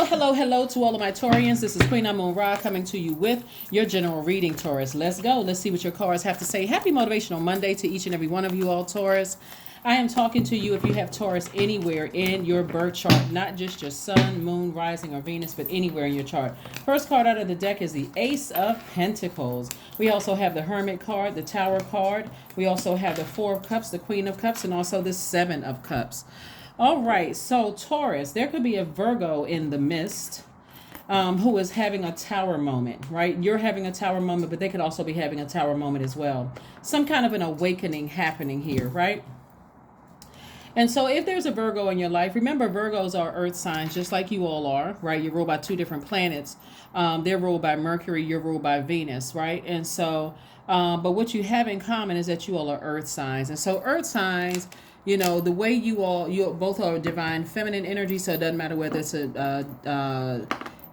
Hello to all of my Taurians. This is Queen Amun Ra coming to you with your general reading, Taurus. Let's go. Let's see what your cards have to say. Happy Motivational Monday to each and every one of you all, Taurus. I am talking to you if you have Taurus anywhere in your birth chart, not just your sun, moon, rising, or Venus, but anywhere in your chart. First card out of the deck is the Ace of Pentacles. We also have the Hermit card, the Tower card. We also have the Four of Cups, the Queen of Cups, and also the Seven of Cups. All right, so Taurus, there could be a Virgo in the mist who is having a tower moment, right? You're having a tower moment, but they could also be having a tower moment as well. Some kind of an awakening happening here, right? And so if there's a Virgo in your life, remember Virgos are earth signs, just like you all are, right? You're ruled by two different planets. They're ruled by Mercury, you're ruled by Venus, right? And so, but what you have in common is that you all are earth signs. And so earth signs, you know, the way you both are divine feminine energy, so it doesn't matter whether it's in a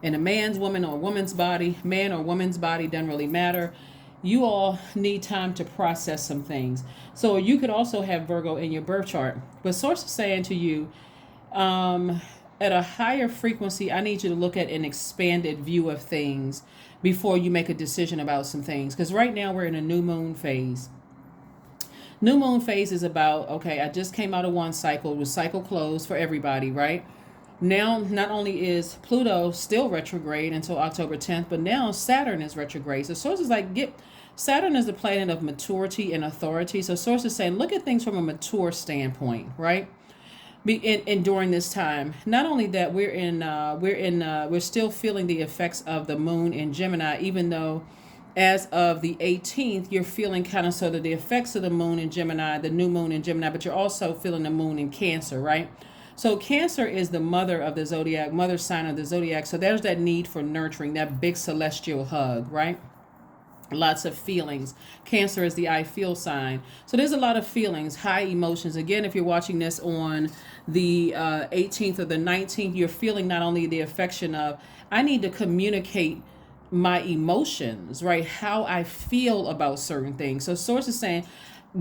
man's, woman, or woman's body, man or woman's body, doesn't really matter. You all need time to process some things. So you could also have Virgo in your birth chart. But Source is saying to you, at a higher frequency, I need you to look at an expanded view of things before you make a decision about some things. Because right now we're in a new moon phase. New moon phase is about, okay, I just came out of one cycle. It was cycle closed for everybody, right? Now, not only is Pluto still retrograde until October 10th, but now Saturn is retrograde. So Source is like, Saturn is the planet of maturity and authority. So Source is saying, look at things from a mature standpoint, right? And during this time, not only that, we're still feeling the effects of the moon in Gemini, even though as of the 18th, you're feeling kind of sort of the effects of the moon in Gemini, the new moon in Gemini, but you're also feeling the moon in Cancer, right? So Cancer is the mother of the zodiac, mother sign of the zodiac. So there's that need for nurturing, that big celestial hug, right? Lots of feelings. Cancer is the I feel sign. So there's a lot of feelings, high emotions. Again, if you're watching this on the 18th or the 19th, you're feeling not only the affection of, I need to communicate my emotions, right? How I feel about certain things. So Source is saying,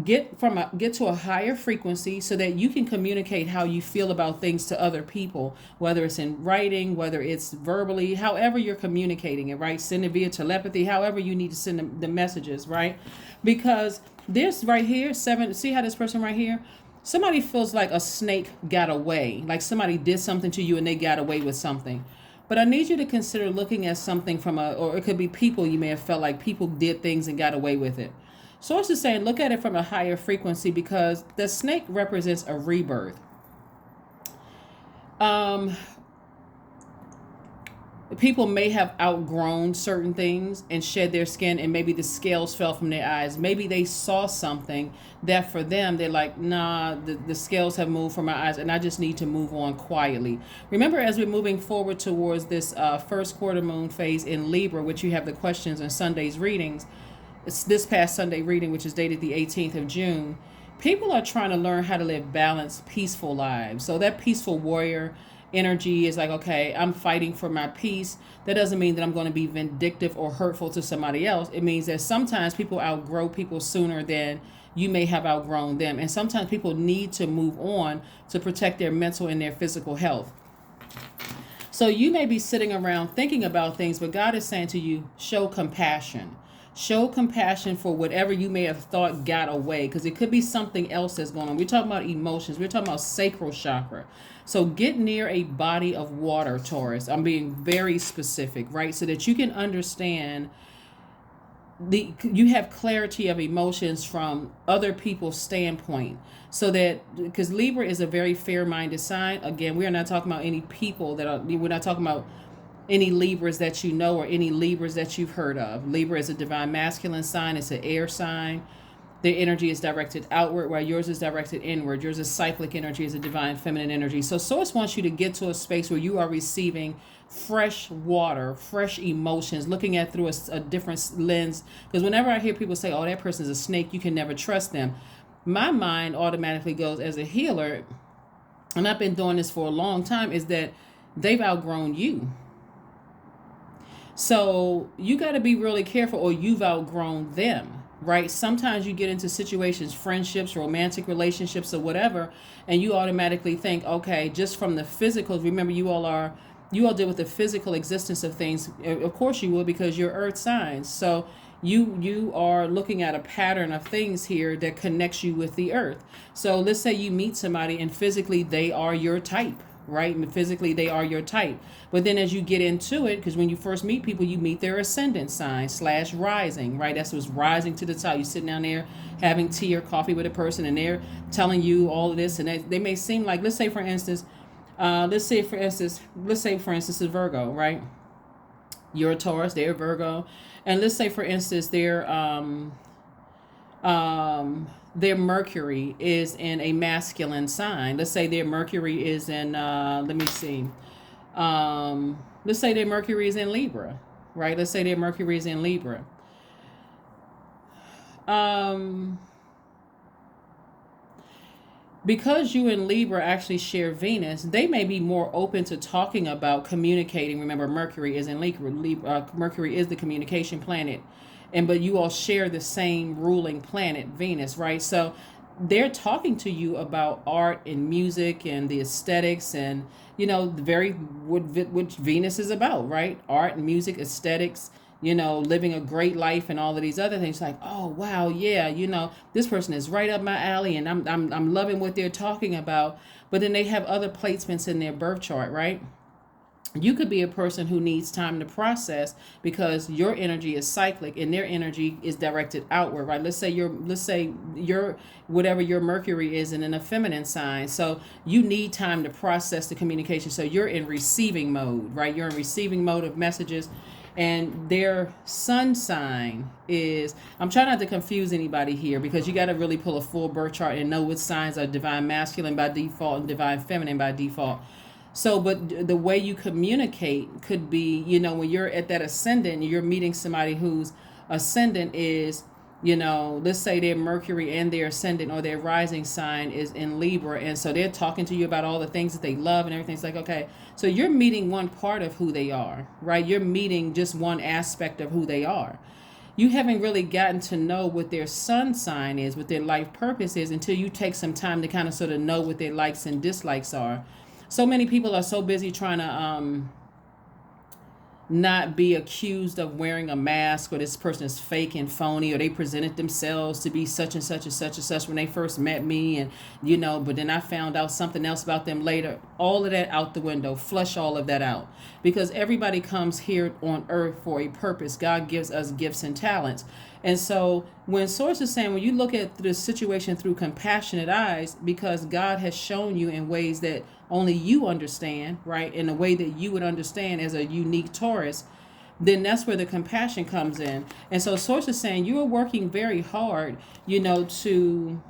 get to a higher frequency so that you can communicate how you feel about things to other people, whether it's in writing, whether it's verbally, however you're communicating it, right? Send it via telepathy, however you need to send the messages, right? Because this right here, see how this person right here, somebody feels like a snake got away, like somebody did something to you and they got away with something. But I need you to consider looking at something or it could be people, you may have felt like people did things and got away with it. Source is saying, look at it from a higher frequency because the snake represents a rebirth. People may have outgrown certain things and shed their skin, and maybe the scales fell from their eyes. Maybe they saw something that for them, they're like, nah, the scales have moved from my eyes and I just need to move on quietly. Remember, as we're moving forward towards this first quarter moon phase in Libra, which you have the questions on Sunday's readings, it's this past Sunday reading, which is dated the 18th of June, people are trying to learn how to live balanced, peaceful lives. So that peaceful warrior energy is like, okay, I'm fighting for my peace. That doesn't mean that I'm going to be vindictive or hurtful to somebody else. It means that sometimes people outgrow people sooner than you may have outgrown them. And sometimes people need to move on to protect their mental and their physical health. So you may be sitting around thinking about things, but God is saying to you, show compassion. Show compassion for whatever you may have thought got away, because it could be something else that's going on. We're talking about emotions. We're talking about sacral chakra. So get near a body of water, Taurus. I'm being very specific, right? So that you can understand you have clarity of emotions from other people's standpoint. So that, because Libra is a very fair-minded sign. Again, we are not talking about any people we're not talking about any Libras that you know or any Libras that you've heard of. Libra is a divine masculine sign. It's an air sign. Their energy is directed outward, while yours is directed inward. Yours is cyclic energy, is a divine feminine energy. So Source wants you to get to a space where you are receiving fresh water, fresh emotions, looking at through a different lens. Because whenever I hear people say, oh, that person's a snake, you can never trust them, my mind automatically goes, as a healer, and I've been doing this for a long time, is that they've outgrown you. So you got to be really careful, or you've outgrown them, right? Sometimes you get into situations, friendships, romantic relationships, or whatever, and you automatically think, okay, just from the physical, remember you all are you all deal with the physical existence of things. Of course you will, because you're earth signs. So you are looking at a pattern of things here that connects you with the earth. So let's say you meet somebody and physically they are your type, right? And physically they are your type. But then as you get into it, because when you first meet people, you meet their ascendant sign / rising, right? That's what's rising to the top. You sitting down there having tea or coffee with a person and they're telling you all of this, and they may seem like, let's say for instance, let's say for instance it's Virgo, right? You're a Taurus, they're Virgo. And let's say for instance their Mercury is in a masculine sign. Let's say their Mercury is in let's say their Mercury is in Libra, right? Let's say their Mercury is in Libra. Because you and Libra actually share Venus, they may be more open to talking about communicating. Remember, Mercury is in Libra. Mercury is the communication planet. But you all share the same ruling planet, Venus, right? So they're talking to you about art and music and the aesthetics and, which Venus is about, right? Art, music, aesthetics, living a great life and all of these other things. Like, oh wow, yeah, this person is right up my alley, and I'm loving what they're talking about. But then they have other placements in their birth chart, right? You could be a person who needs time to process, because your energy is cyclic and their energy is directed outward, right? Let's say your whatever your Mercury is in a feminine sign. So you need time to process the communication. So you're in receiving mode, right? You're in receiving mode of messages. And their sun sign is, I'm trying not to confuse anybody here, because you got to really pull a full birth chart and know which signs are divine masculine by default and divine feminine by default. So, but the way you communicate could be, when you're at that ascendant, you're meeting somebody whose ascendant is, let's say their Mercury and their ascendant or their rising sign is in Libra. And so they're talking to you about all the things that they love and everything's like, okay, so you're meeting one part of who they are, right? You're meeting just one aspect of who they are. You haven't really gotten to know what their sun sign is, what their life purpose is, until you take some time to kind of sort of know what their likes and dislikes are. So many people are so busy trying to not be accused of wearing a mask, or this person is fake and phony, or they presented themselves to be such and such and such and such when they first met me, and but then I found out something else about them later. All of that out the window. Flush all of that out, because everybody comes here on earth for a purpose. God gives us gifts and talents. And so when Source is saying, when you look at the situation through compassionate eyes, because God has shown you in ways that only you understand, right? In a way that you would understand as a unique Taurus, then that's where the compassion comes in. And so Source is saying you are working very hard, to...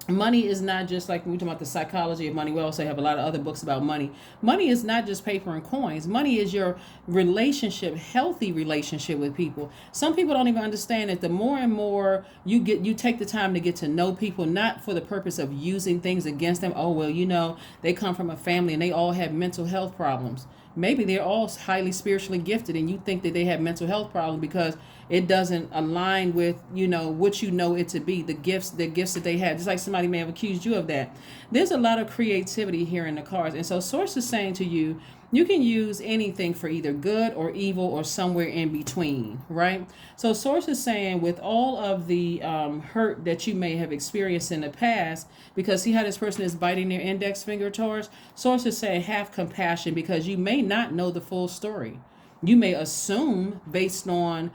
Money is not just like, when we talk about the psychology of money, we also have a lot of other books about money. Money is not just paper and coins. Money is your relationship, healthy relationship with people. Some people don't even understand that the more and more you take the time to get to know people, not for the purpose of using things against them. Oh, well, they come from a family and they all have mental health problems. Maybe they're all highly spiritually gifted and you think that they have mental health problems because it doesn't align with, what it to be, the gifts that they have. Just like somebody may have accused you of that. There's a lot of creativity here in the cards. And so Source is saying to you, you can use anything for either good or evil or somewhere in between, right? So Source is saying, with all of the hurt that you may have experienced in the past, because see how this person is biting their index finger, Taurus? Source is saying, have compassion, because you may not know the full story. You may assume based on,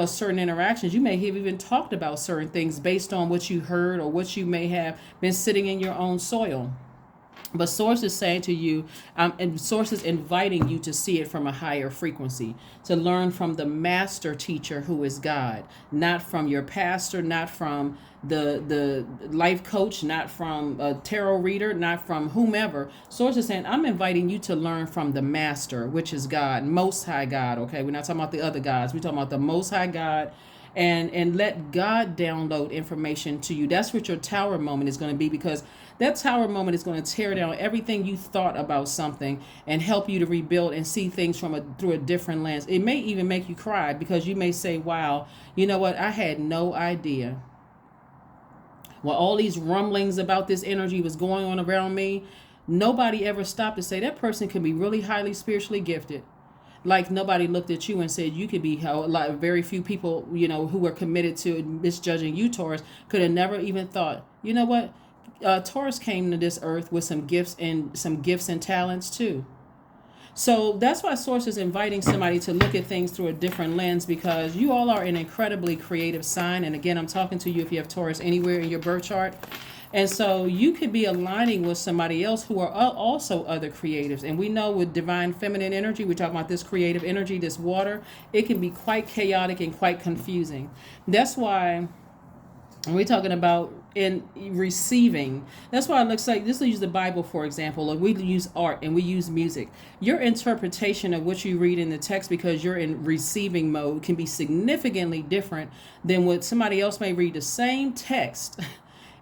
certain interactions. You may have even talked about certain things based on what you heard or what you may have been sitting in your own soil. But Source is saying to you, and Source is inviting you to see it from a higher frequency, to learn from the master teacher who is God, not from your pastor, not from the life coach, not from a tarot reader, not from whomever. Source is saying, I'm inviting you to learn from the master, which is God, Most High God. Okay, we're not talking about the other gods. We're talking about the Most High God. And let God download information to you. That's what your tower moment is going to be, because that tower moment is going to tear down everything you thought about something and help you to rebuild and see things through a different lens. It may even make you cry, because you may say, wow, you know what? I had no idea. Well, all these rumblings about this energy was going on around me. Nobody ever stopped to say that person can be really highly spiritually gifted. Like nobody looked at you and said you could be how like very few people, who were committed to misjudging you, Taurus, could have never even thought, you know what? Taurus came to this earth with some gifts and talents too. So that's why Source is inviting somebody to look at things through a different lens, because you all are an incredibly creative sign. And again, I'm talking to you if you have Taurus anywhere in your birth chart. And so you could be aligning with somebody else who are also other creatives. And we know with divine feminine energy, we talk about this creative energy, this water, it can be quite chaotic and quite confusing. That's why we're talking about in receiving. That's why it looks like this. Will use the Bible, for example, or we use art and we use music. Your interpretation of what you read in the text, because you're in receiving mode, can be significantly different than what somebody else may read. The same text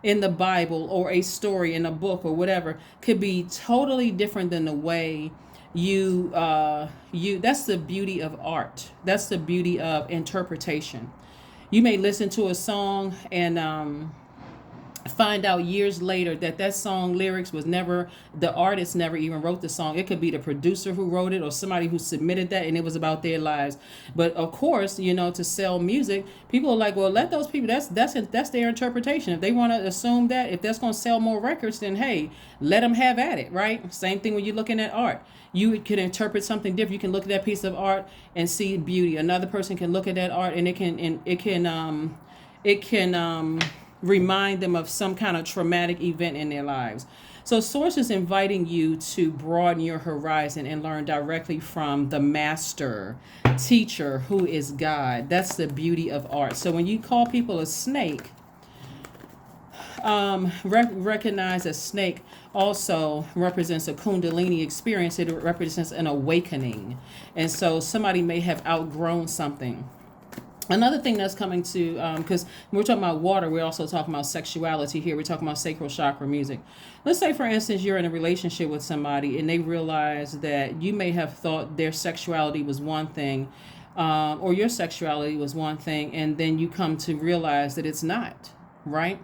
in the Bible or a story in a book or whatever could be totally different than the way you that's the beauty of art. That's the beauty of interpretation. You may listen to a song and find out years later that song lyrics was never, the artist never even wrote the song. It could be the producer who wrote it or somebody who submitted that, and it was about their lives. But of course, to sell music, people are like, well, let those people, that's their interpretation. If they want to assume that, if that's going to sell more records, then hey, let them have at it, right? Same thing when you're looking at art. You could interpret something different. You can look at that piece of art and see beauty. Another person can look at that art and it can remind them of some kind of traumatic event in their lives. So Source is inviting you to broaden your horizon and learn directly from the master teacher who is God. That's the beauty of art. So when you call people a snake, recognize a snake also represents a kundalini experience. It represents an awakening. And so somebody may have outgrown something. Another thing that's coming to, because we're talking about water, we're also talking about sexuality here. We're talking about sacral chakra music. Let's say, for instance, you're in a relationship with somebody and they realize that you may have thought their sexuality was one thing, or your sexuality was one thing, and then you come to realize that it's not, right?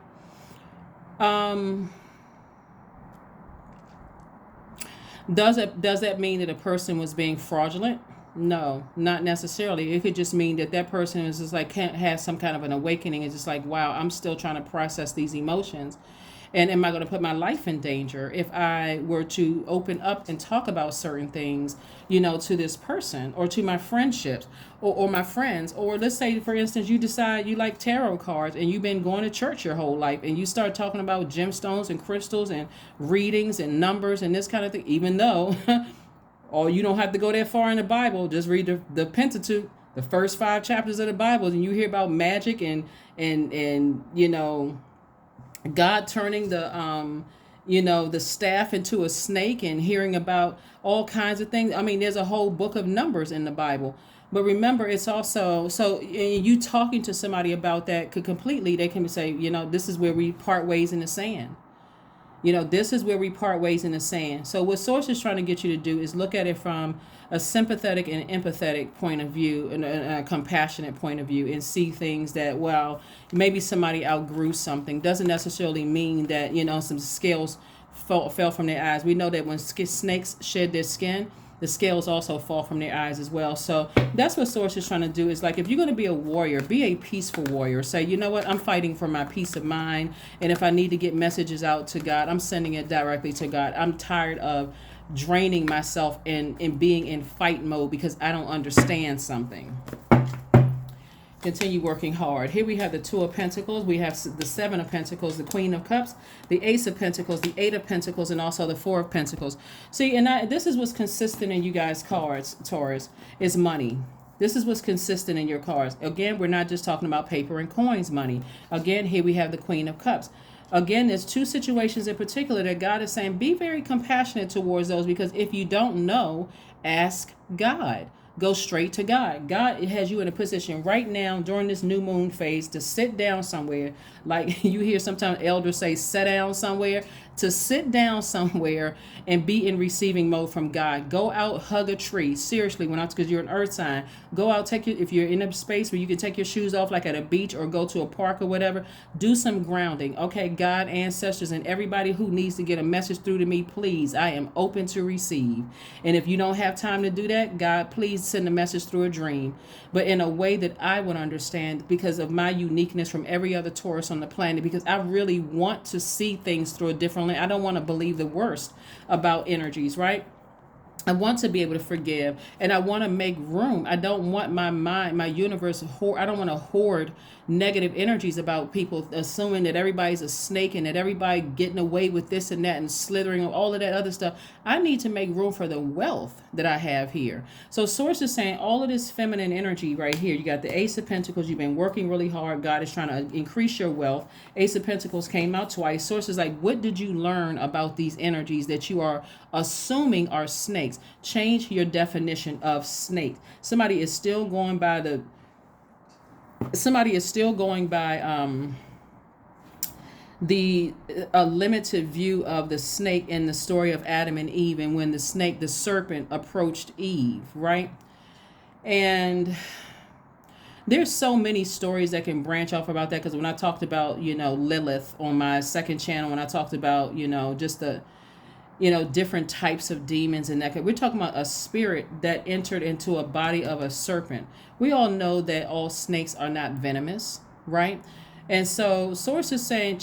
Does that mean that a person was being fraudulent? No, not necessarily. It could just mean that person is just like can't have some kind of an awakening. It's just like, wow, I'm still trying to process these emotions. And am I going to put my life in danger if I were to open up and talk about certain things, to this person or to my friendships or my friends? Or let's say, for instance, you decide you like tarot cards and you've been going to church your whole life and you start talking about gemstones and crystals and readings and numbers and this kind of thing, even though or you don't have to go that far in the Bible. Just read the Pentateuch, the first 5 chapters of the Bible, and you hear about magic and God turning the staff into a snake and hearing about all kinds of things. I mean, there's a whole book of numbers in the Bible. But remember, it's also, so you talking to somebody about that they can say, this is where we part ways in the sand. This is where we part ways in the sand. So what Source is trying to get you to do is look at it from a sympathetic and empathetic point of view and a compassionate point of view and see things that, well, maybe somebody outgrew something. Doesn't necessarily mean that, some scales fell from their eyes. We know that when snakes shed their skin, the scales also fall from their eyes as well. So that's what Source is trying to do, is like, if you're going to be a warrior, be a peaceful warrior. Say, you know what, I'm fighting for my peace of mind. And if I need to get messages out to God, I'm sending it directly to God. I'm tired of draining myself and being in fight mode because I don't understand something. Continue working hard. Here we have the 2 of Pentacles. We have the 7 of Pentacles, the Queen of Cups, the Ace of Pentacles, the 8 of Pentacles, and also the 4 of Pentacles. See, and this is what's consistent in you guys' cards, Taurus, is money. This is what's consistent in your cards. Again, we're not just talking about paper and coins money. Again, here we have the Queen of Cups. Again, there's 2 situations in particular that God is saying, be very compassionate towards those, because if you don't know, ask God. Go straight to God. God has you in a position right now during this new moon phase to sit down somewhere. Like you hear sometimes elders say, sit down somewhere. to sit down somewhere and be in receiving mode from God. Go out, hug a tree. Seriously, because you're an earth sign, go out, if you're in a space where you can take your shoes off, like at a beach or go to a park or whatever, do some grounding. Okay, God, ancestors, and everybody who needs to get a message through to me, please, I am open to receive. And if you don't have time to do that, God, please send a message through a dream, but in a way that I would understand, because of my uniqueness from every other Taurus on the planet, because I really want to see things through a different lens. I don't want to believe the worst about energies, right? I want to be able to forgive, and I want to make room. I don't want my mind, my universe, I don't want to hoard negative energies about people, assuming that everybody's a snake and that everybody getting away with this and that and slithering and all of that other stuff. I need to make room for the wealth that I have here. So Source is saying all of this feminine energy right here. You got the Ace of Pentacles. You've been working really hard. God is trying to increase your wealth. Ace of Pentacles came out twice. Source is like, what did you learn about these energies that you are assuming are snakes? Change your definition of snake. Somebody is still going by the limited view of the snake in the story of Adam and Eve, and when the serpent approached Eve, right? And there's so many stories that can branch off about that, because when I talked about, Lilith on my second channel, when I talked about, just the different types of demons, and that we're talking about a spirit that entered into a body of a serpent. We all know that all snakes are not venomous, right? And so Source is saying,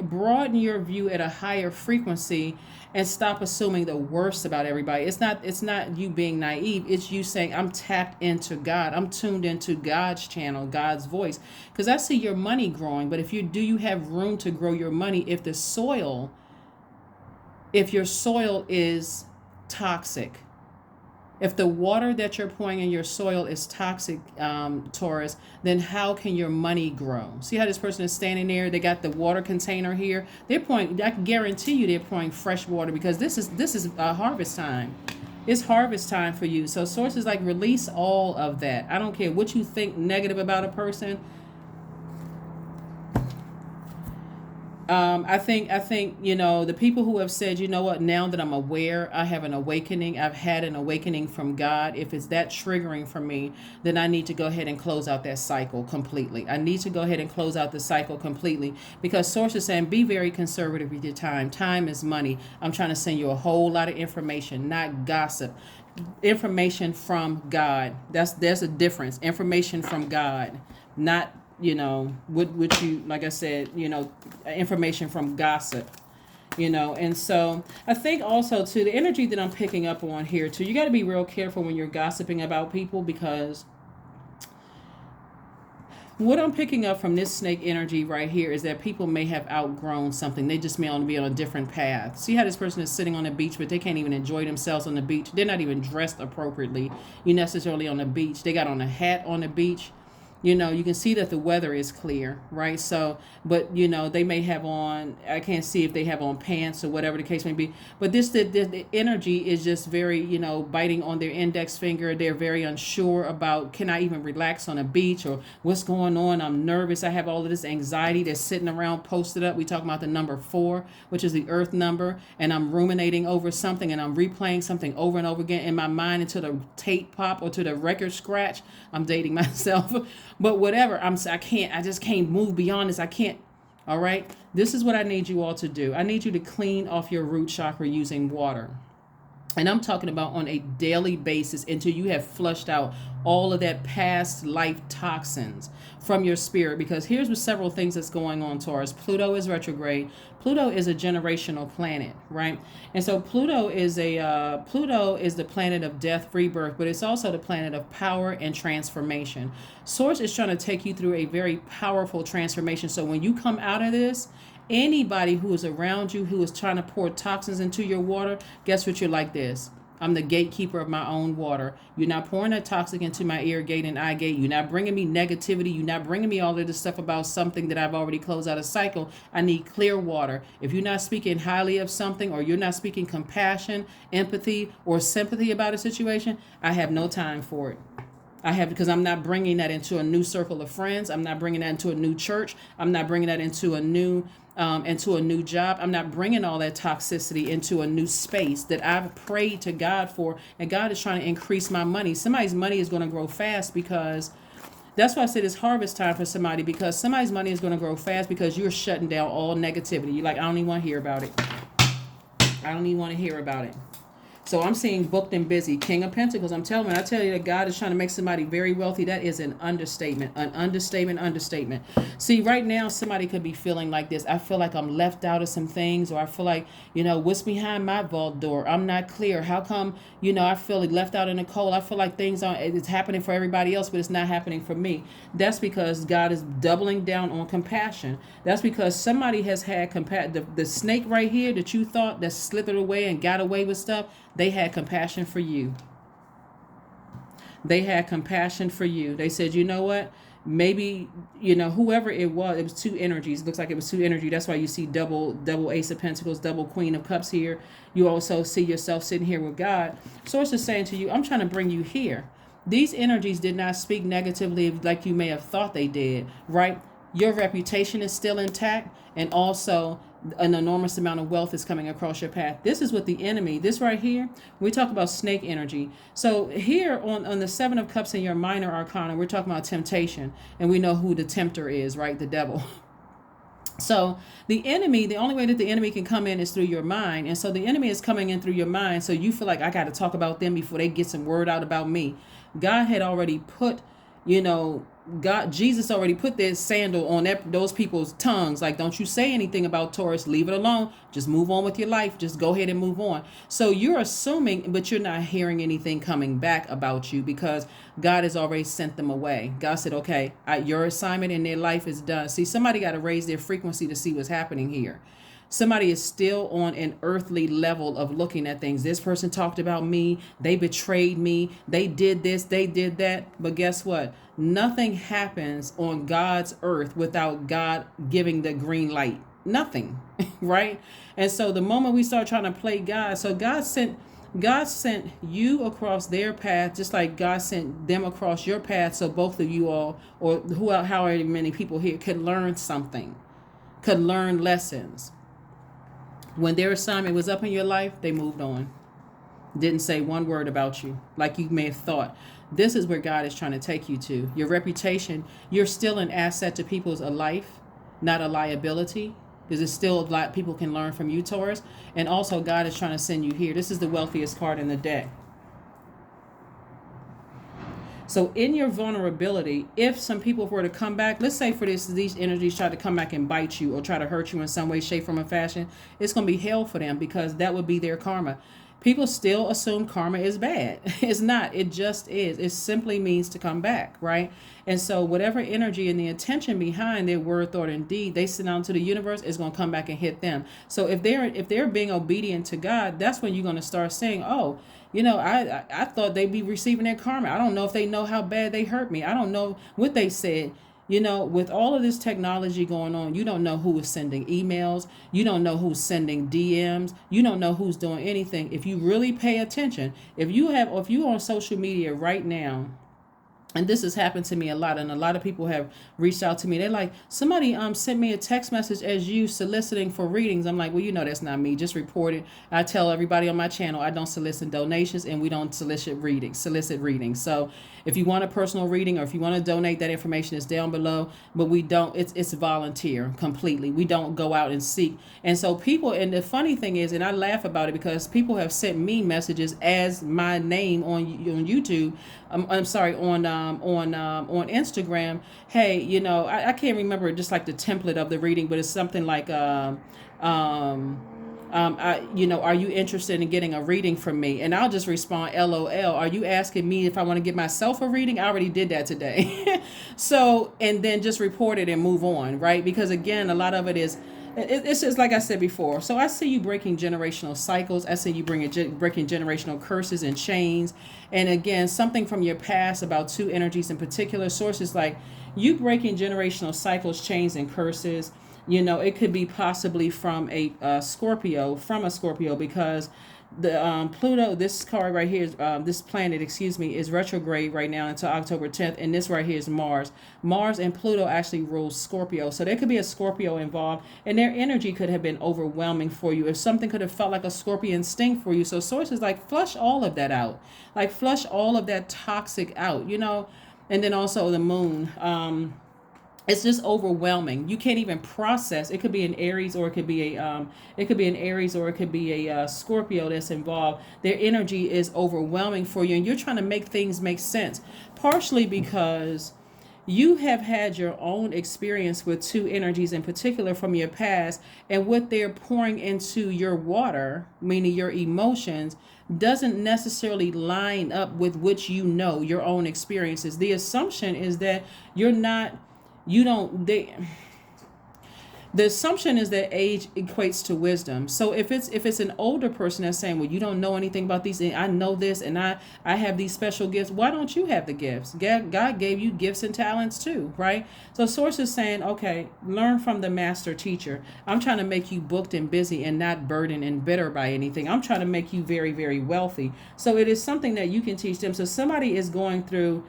broaden your view at a higher frequency and stop assuming the worst about everybody. It's not you being naive. It's you saying, I'm tapped into God. I'm tuned into God's channel, God's voice. Because I see your money growing, but you have room to grow your money if your soil is toxic. If the water that you're pouring in your soil is toxic, Taurus, then how can your money grow? See how this person is standing there? They got the water container here. They're pouring, I can guarantee you they're pouring fresh water, because this is harvest time. It's harvest time for you. So Source is like, release all of that. I don't care what you think negative about a person. I think, the people who have said, what, now that I'm aware, I have an awakening. I've had an awakening from God. If it's that triggering for me, then I need to go ahead and close out that cycle completely. I need to go ahead and close out the cycle completely, because Source is saying, be very conservative with your time. Time is money. I'm trying to send you a whole lot of information, not gossip. Information from God. There's a difference. Information from God, not what you, like I said, information from gossip, and so I think also too, the energy that I'm picking up on here too, you got to be real careful when you're gossiping about people, because what I'm picking up from this snake energy right here is that people may have outgrown something. They just may want to be on a different path. See how this person is sitting on the beach, but they can't even enjoy themselves on the beach. They're not even dressed appropriately, necessarily on the beach. They got on a hat on the beach. You can see that the weather is clear, right? So, but, they may have on, I can't see if they have on pants or whatever the case may be. But the energy is just very, biting on their index finger. They're very unsure about, can I even relax on a beach, or what's going on? I'm nervous. I have all of this anxiety that's sitting around posted up. We talk about the number 4, which is the earth number. And I'm ruminating over something, and I'm replaying something over and over again in my mind until the tape pop or to the record scratch. I'm dating myself. But whatever, I just can't move beyond this. I can't. All right. This is what I need you all to do. I need you to clean off your root chakra using water. And I'm talking about on a daily basis until you have flushed out all of that past life toxins from your spirit. Because here's what several things that's going on, Taurus. Pluto is retrograde. Pluto is a generational planet, right? And so Pluto is the planet of death, rebirth, but it's also the planet of power and transformation. Source is trying to take you through a very powerful transformation. So when you come out of this, anybody who is around you who is trying to pour toxins into your water, guess what? You're like this. I'm the gatekeeper of my own water. You're not pouring that toxic into my ear gate and eye gate. You're not bringing me negativity. You're not bringing me all of this stuff about something that I've already closed out a cycle. I need clear water. If you're not speaking highly of something, or you're not speaking compassion, empathy, or sympathy about a situation, I have no time for it. Because I'm not bringing that into a new circle of friends. I'm not bringing that into a new church. I'm not bringing that into a new job. I'm not bringing all that toxicity into a new space that I've prayed to God for. And God is trying to increase my money. Somebody's money is going to grow fast because that's why I said it's harvest time for somebody, because somebody's money is going to grow fast because you're shutting down all negativity. You're like, I don't even want to hear about it. I don't even want to hear about it. So I'm seeing booked and busy. King of Pentacles. I tell you that God is trying to make somebody very wealthy. That is an understatement. An understatement. See, right now, somebody could be feeling like this. I feel like I'm left out of some things, or I feel like, what's behind my vault door? I'm not clear. How come, I feel like left out in the cold? I feel like it's happening for everybody else, but it's not happening for me. That's because God is doubling down on compassion. That's because somebody has had the snake right here that you thought that slithered away and got away with stuff. They had compassion for you. They had compassion for you. They said, you know what? Maybe, whoever it was two energies. It looks like it was two energy. That's why you see double Ace of Pentacles, double Queen of Cups here. You also see yourself sitting here with God. Source is saying to you, I'm trying to bring you here. These energies did not speak negatively like you may have thought they did, right? Your reputation is still intact, and also an enormous amount of wealth is coming across your path. This is what the enemy, this right here, we talk about snake energy. So here on the Seven of Cups in your minor arcana, we're talking about temptation, and we know who the tempter is, right? The devil. So the enemy, the only way that the enemy can come in is through your mind. And so the enemy is coming in through your mind. So you feel like, I got to talk about them before they get some word out about me. God had already put, Jesus already put this sandal on those people's tongues. Like, don't you say anything about Taurus. Leave it alone. Just move on with your life. Just go ahead and move on. So you're assuming, but you're not hearing anything coming back about you because God has already sent them away. God said, okay, your assignment in their life is done. See, somebody got to raise their frequency to see what's happening here. Somebody is still on an earthly level of looking at things. This person talked about me. They betrayed me. They did this. They did that. But guess what? Nothing happens on God's earth without God giving the green light. Nothing, right? And so the moment we start trying to play God, so God sent you across their path, just like God sent them across your path. So both of you all, or however many people here, could learn something, could learn lessons. When their assignment was up in your life, they moved on. Didn't say one word about you, like you may have thought. This is where God is trying to take you to. Your reputation, you're still an asset to people's life, not a liability. Because it's still a lot people can learn from you, Taurus. And also God is trying to send you here. This is the wealthiest card in the deck. So in your vulnerability, if some people were to come back, let's say for these energies try to come back and bite you or try to hurt you in some way, shape, form, or fashion, it's going to be hell for them because that would be their karma. People still assume karma is bad. It's not. It just is. It simply means to come back, right? And so whatever energy and the intention behind their word, thought, and deed they send out to the universe is going to come back and hit them. So if they're being obedient to God, that's when you're going to start saying, oh, I thought they'd be receiving their karma. I don't know if they know how bad they hurt me. I don't know what they said. With all of this technology going on, you don't know who is sending emails. You don't know who's sending DMs. You don't know who's doing anything. If you really pay attention, if you're on social media right now, and this has happened to me a lot, and a lot of people have reached out to me. They're like, somebody sent me a text message as you soliciting for readings. I'm like, well, that's not me. Just report it. I tell everybody on my channel I don't solicit donations and we don't solicit readings. So if you want a personal reading or if you want to donate, that information is down below. But we don't. It's volunteer completely. We don't go out and seek. And so people, and the funny thing is, and I laugh about it because people have sent me messages as my name on YouTube. I'm sorry, on Instagram. Hey, I can't remember just like the template of the reading, but it's something like are you interested in getting a reading from me? And I'll just respond, LOL. Are you asking me if I want to give myself a reading? I already did that today. So, and then just report it and move on, right? Because again, a lot of it is, it's just like I said before. So I see you breaking generational cycles. I see you breaking generational curses and chains. And again, something from your past about two energies in particular. Sources like you breaking generational cycles, chains, and curses. It could be possibly from a Scorpio, because The Pluto, this card right here, this planet, excuse me, is retrograde right now until October 10th, and this right here is Mars. Mars and Pluto actually rules Scorpio, so there could be a Scorpio involved, and their energy could have been overwhelming for you. If something could have felt like a scorpion sting for you, so Source is like, flush all of that out, like flush all of that toxic out, you know. And then also the Moon. It's just overwhelming. You can't even process. It could be an Aries, or it could be a Scorpio that's involved. Their energy is overwhelming for you, and you're trying to make things make sense. Partially because you have had your own experience with two energies in particular from your past, and what they're pouring into your water, meaning your emotions, doesn't necessarily line up with which you know your own experiences. The assumption is that you're not. You don't. The assumption is that age equates to wisdom. So if it's an older person that's saying, well, you don't know anything about these, I know this, and I have these special gifts. Why don't you have the gifts? God gave you gifts and talents too, right? So Source is saying, okay, learn from the master teacher. I'm trying to make you booked and busy and not burdened and bitter by anything. I'm trying to make you very, very wealthy. So it is something that you can teach them. So somebody is taking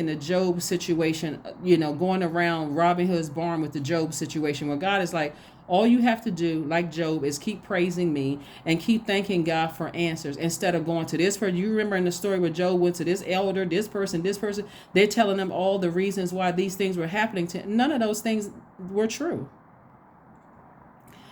the Job situation, going around Robin Hood's barn with the Job situation, where God is like, all you have to do, like Job, is keep praising me and keep thanking God for answers instead of going to this person. You remember in the story where Job went to this elder, this person, they're telling them all the reasons why these things were happening to him. None of those things were true.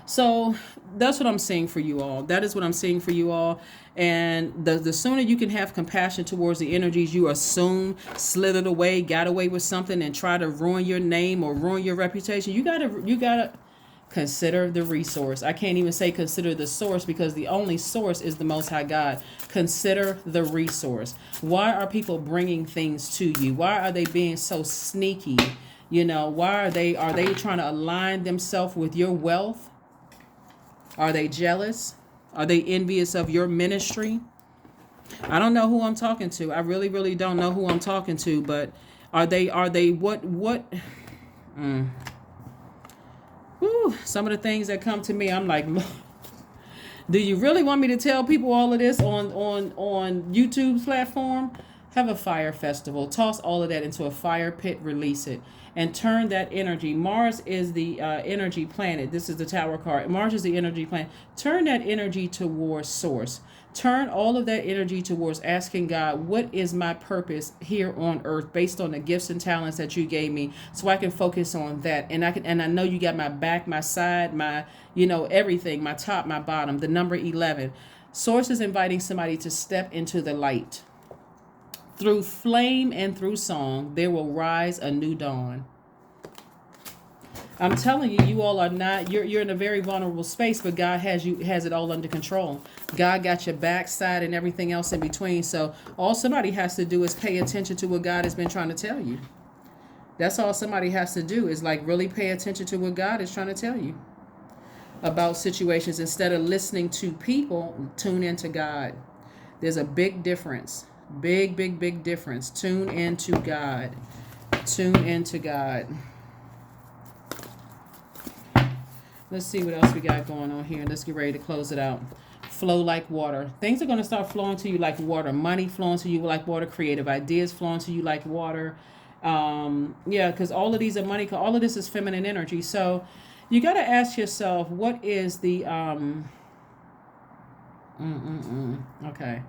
So that's what I'm seeing for you all. That is what I'm seeing for you all. And the sooner you can have compassion towards the energies you assume slithered away, got away with something, and try to ruin your name or ruin your reputation, you gotta consider the resource. I can't even say consider the source, because the only source is the Most High God. Consider the resource. Why are people bringing things to you? Why are they being so sneaky? Why are they trying to align themselves with your wealth? Are they jealous? Are they envious of your ministry? I don't know who I'm talking to. I really, really don't know who I'm talking to, but are they what? Some of the things that come to me, I'm like, do you really want me to tell people all of this on YouTube's platform? Have a fire festival. Toss all of that into a fire pit, release it, and turn that energy. Mars is the energy planet. This is the Tower card. Mars is the energy planet. Turn that energy towards source. Turn all of that energy towards asking God, what is my purpose here on earth based on the gifts and talents that you gave me, so I can focus on that. And I know you got my back, my side, my, everything, my top, my bottom, the number 11. Source is inviting somebody to step into the light. Through flame and through song, there will rise a new dawn. I'm telling you, you all are not, you're in a very vulnerable space, but God has it all under control. God got your backside and everything else in between. So all somebody has to do is pay attention to what God has been trying to tell you. That's all somebody has to do, is like really pay attention to what God is trying to tell you about situations. Instead of listening to people, tune into God. There's a big difference. Big, big, big difference. Tune into God. Tune into God. Let's see what else we got going on here. Let's get ready to close it out. Flow like water. Things are going to start flowing to you like water. Money flowing to you like water. Creative ideas flowing to you like water. Because all of these are money. All of this is feminine energy. So you got to ask yourself, what is the... Okay.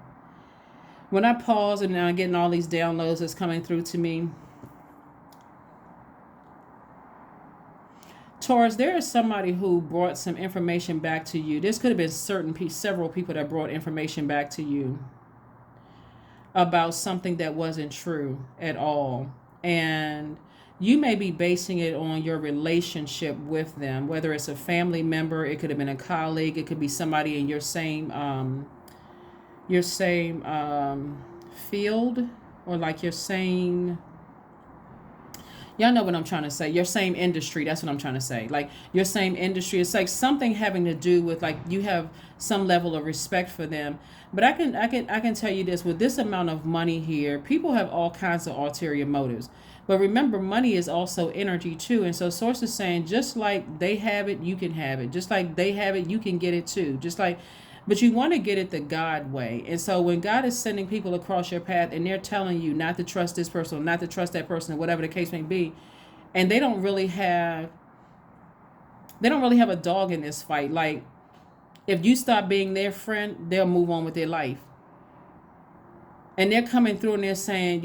When I pause and now I'm getting all these downloads that's coming through to me. Taurus, there is somebody who brought some information back to you. This could have been several people that brought information back to you about something that wasn't true at all. And you may be basing it on your relationship with them, whether it's a family member, it could have been a colleague, it could be somebody in your same field, or like your same, y'all know what I'm trying to say, your same industry. That's what I'm trying to say. Like your same industry. It's like something having to do with, like, you have some level of respect for them. But I can tell you this, with this amount of money here, people have all kinds of ulterior motives. But remember, money is also energy too. And so Source is saying, just like they have it, you can have it. Just like they have it, you can get it too. Just like But you want to get it the God way. And so when God is sending people across your path and they're telling you not to trust this person, or not to trust that person, or whatever the case may be, and they don't really have a dog in this fight. Like, if you stop being their friend, they'll move on with their life. And they're coming through and they're saying,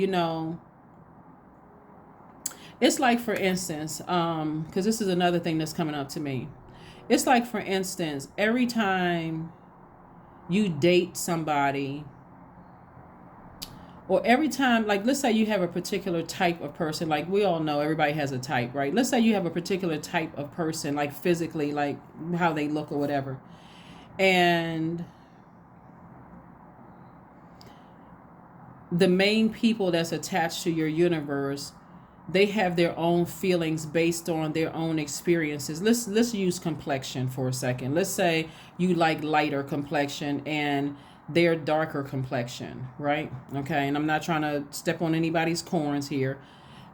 it's like, for instance, because this is another thing that's coming up to me. It's like, for instance, every time you date somebody, or every time, like, let's say you have a particular type of person, like, we all know everybody has a type, right? Let's say you have a particular type of person, like physically, like how they look or whatever. And the main people that's attached to your universe, they have their own feelings based on their own experiences. Let's use complexion for a second. Let's say you like lighter complexion and they're darker complexion, right? Okay, and I'm not trying to step on anybody's corns here.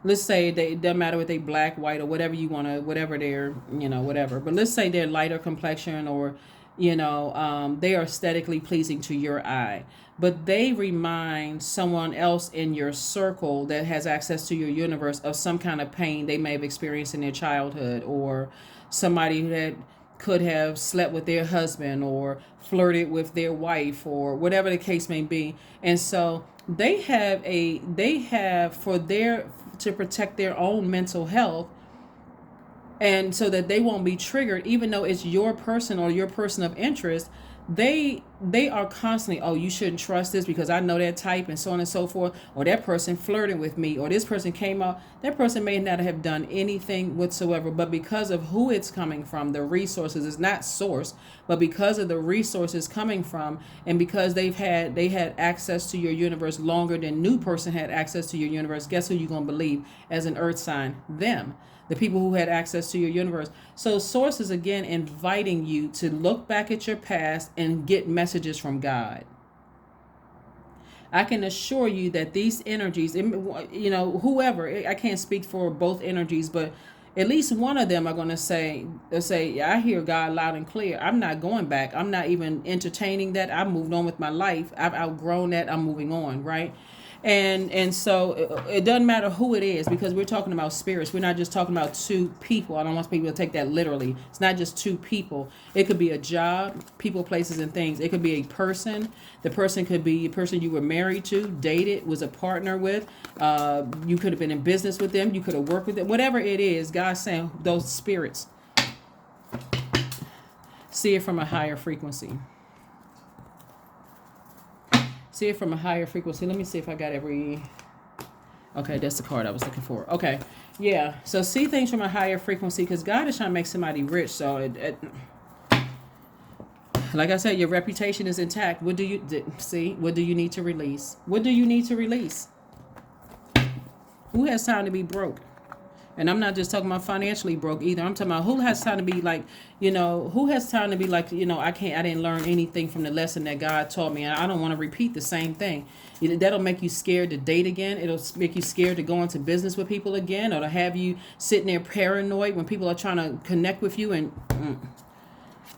Let's say they, it doesn't matter if they black, white, or whatever you want to, whatever they're, whatever. But let's say they're lighter complexion, or they are aesthetically pleasing to your eye, but they remind someone else in your circle that has access to your universe of some kind of pain they may have experienced in their childhood, or somebody that could have slept with their husband or flirted with their wife, or whatever the case may be. And so they have for their, to protect their own mental health, and so that they won't be triggered, even though it's your person or your person of interest, they are constantly, oh, you shouldn't trust this because I know that type, and so on and so forth, or that person flirted with me, or this person came out. That person may not have done anything whatsoever, but because of who it's coming from, the resources is not source, but because of the resources coming from, and because they had access to your universe longer than new person had access to your universe, guess who you're going to believe as an earth sign? Them. The people who had access to your universe. So source is again inviting you to look back at your past and get messages from God. I can assure you that these energies, whoever, I can't speak for both energies, but at least one of them are going to say, I hear God loud and clear. I'm not going back. I'm not even entertaining that. I've moved on with my life. I've outgrown that. I'm moving on, right? And so it doesn't matter who it is, because we're talking about spirits. We're not just talking about two people. I don't want people to take that literally. It's not just two people. It could be a job, people, places, and things. It could be a person. The person could be a person you were married to, dated, was a partner with. You could have been in business with them. You could have worked with them. Whatever it is, God's saying those spirits, see it from a higher frequency. See it from a higher frequency. Let me see if I got every... Okay, that's the card I was looking for. Okay, yeah. So see things from a higher frequency, because God is trying to make somebody rich. So, like I said, your reputation is intact. What do you see? What do you need to release? What do you need to release? Who has time to be broke? And I'm not just talking about financially broke either. I'm talking about who has time to be like, who has time to be like, I didn't learn anything from the lesson that God taught me. I don't want to repeat the same thing. That'll make you scared to date again. It'll make you scared to go into business with people again, or to have you sitting there paranoid when people are trying to connect with you. And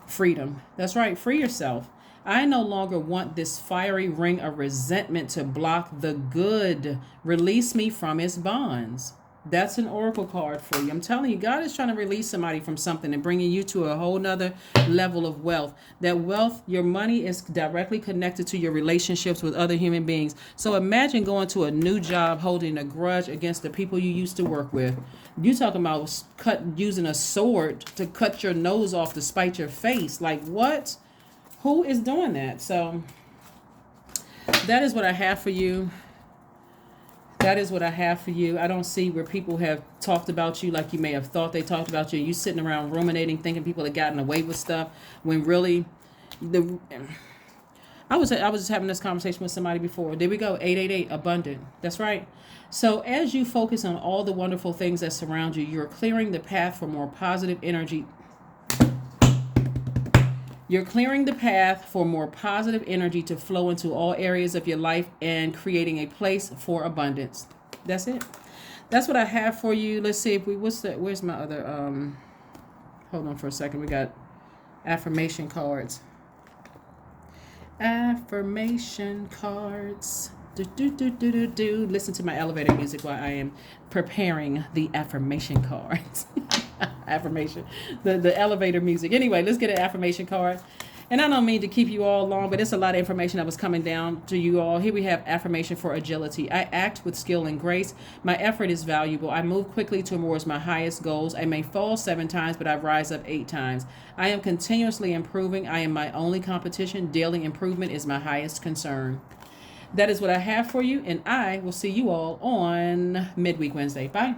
freedom. That's right. Free yourself. I no longer want this fiery ring of resentment to block the good. Release me from its bonds. That's an oracle card for you. I'm telling you, God is trying to release somebody from something and bringing you to a whole nother level of wealth. That wealth, your money, is directly connected to your relationships with other human beings. So imagine going to a new job holding a grudge against the people you used to work with. You talking about using a sword to cut your nose off to spite your face. Like, what? Who is doing that? So that is what I have for you. That is what I have for you. I don't see where people have talked about you like you may have thought they talked about you. You sitting around ruminating, thinking people have gotten away with stuff, when really, I was just having this conversation with somebody before. There we go, 888, abundant. That's right. So as you focus on all the wonderful things that surround you, you're clearing the path for more positive energy. You're clearing the path for more positive energy to flow into all areas of your life and creating a place for abundance. That's it. That's what I have for you. Let's see if where's my other, hold on for a second. We got affirmation cards. Affirmation cards. Do, do, do, do, do, do. Listen to my elevator music while I am preparing the affirmation cards. Affirmation. The elevator music. Anyway, let's get an affirmation card. And I don't mean to keep you all long, but it's a lot of information that was coming down to you all. Here we have affirmation for agility. I act with skill and grace. My effort is valuable. I move quickly towards my highest goals. I may fall 7 times, but I rise up 8 times. I am continuously improving. I am my only competition. Daily improvement is my highest concern. That is what I have for you, and I will see you all on Midweek Wednesday. Bye.